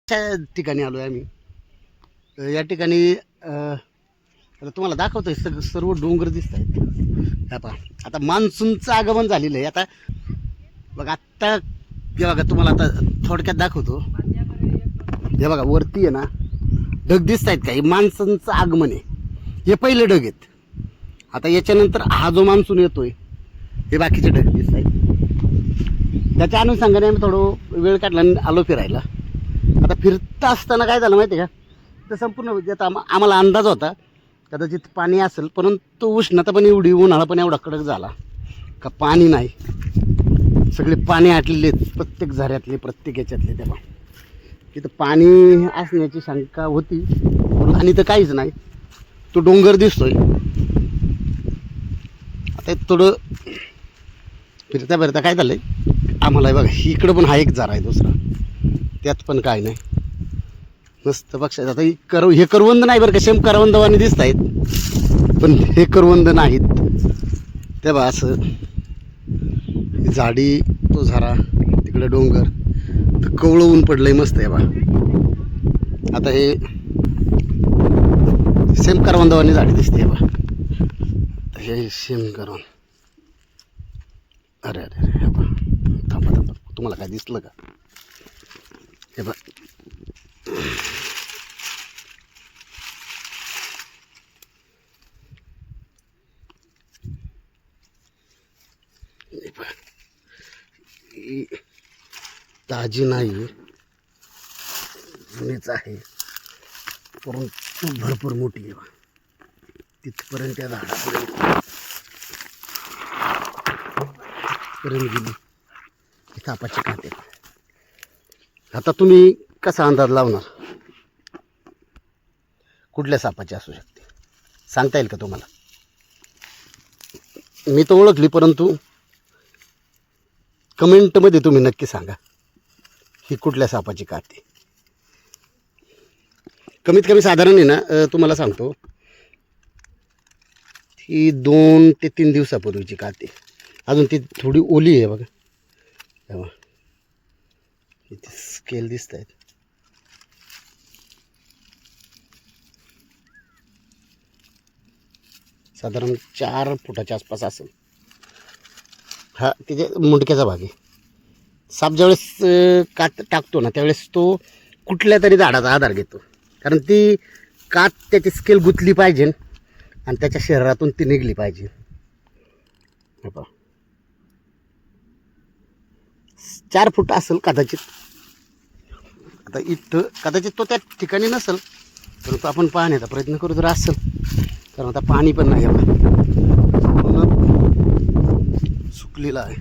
त्या ठिकाणी आलो आहे आम्ही. या ठिकाणी आता तुम्हाला दाखवतोय सर्व डोंगर दिसत आहेत. हा पहा, आता मान्सूनचं आगमन झालेलं आहे. आता बघा, आत्ता हे बघा, तुम्हाला आता थोडक्यात दाखवतो. हे बघा, वरती आहे ना ढग दिसत आहेत. काही मान्सूनचं आगमन आहे. हे पहिले ढग आहेत. आता याच्यानंतर हा जो मान्सून येतोय हे बाकीचे ढग दिसत आहेत. त्याच्या अनुषंगाने आम्ही थोडं वेळ काढला आणि आलो फिरायला. आता फिरता असताना काय झालं माहिती आहे का, तर संपूर्ण आता आम्हाला अंदाज होता कदाचित पाणी असेल, परंतु उष्णता पण एवढी, उन्हाळा पण एवढा कडक झाला का पाणी नाही. सगळे पाणी आटलेले आहेत, प्रत्येक झऱ्यातले, प्रत्येक याच्यातले. तेव्हा तिथं पाणी असण्याची शंका होती, आणि तर काहीच नाही. तो डोंगर दिसतोय. आता थोडं फिरता फिरता काय झालंय आम्हाला, बघा इकडं पण हा एक झरा आहे दुसरा, त्यात पण काय नाही. मस्त बघायचं. आता हे करवंद नाही बरं का, सेम करवंदवानी दिसत आहेत, पण हे करवंद नाहीत. तेव्हा असं झाडी, तो झरा, तिकडे डोंगर, तर कवळं ऊन पडलंय मस्त आहे बा. आता हे सेम करवंदवानी झाडी दिसते बा. हे सेम करवंद. अरे अरे अरे, हे बा, थांबा थांबा, तुम्हाला काय दिसलं का? हे बा, ताजी नाही, जुनीच आहे, परंतु भरपूर मोठी आहे. तिथपर्यंत त्या झाडापर्यंत गेली सापाची काटे. आता तुम्ही कसा अंदाज लावणार कुठल्या सापाची असू शकते, सांगता येईल का तुम्हाला? मी तर ओळखली, परंतु कमेंटमध्ये तुम्ही नक्की सांगा ही कुठल्या सापाची काते. कमीत कमी साधारण आहे ना, तुम्हाला सांगतो, ही 2 ते 3 दिवसापूर्वीची काते. अजून ती थोडी ओली आहे बघा. तेव्हा इथे स्केल दिसत आहेत. साधारण 4 फुटाच्या आसपास असेल. हा तिथे मुंडक्याचा भाग आहे. साप ज्यावेळेस कात टाकतो ना, त्यावेळेस तो कुठल्या तरी झाडाचा आधार घेतो, कारण ती कात त्याची स्केल गुंतली पाहिजे आणि त्याच्या शरीरातून ती निघली पाहिजे. 4 फूट असेल कदाचित. आता इथं कदाचित तो त्या ठिकाणी नसेल, परंतु आपण पाहण्याचा प्रयत्न करू जर असेल, कारण आता पाणी पण नाही, सुकलेलं आहे.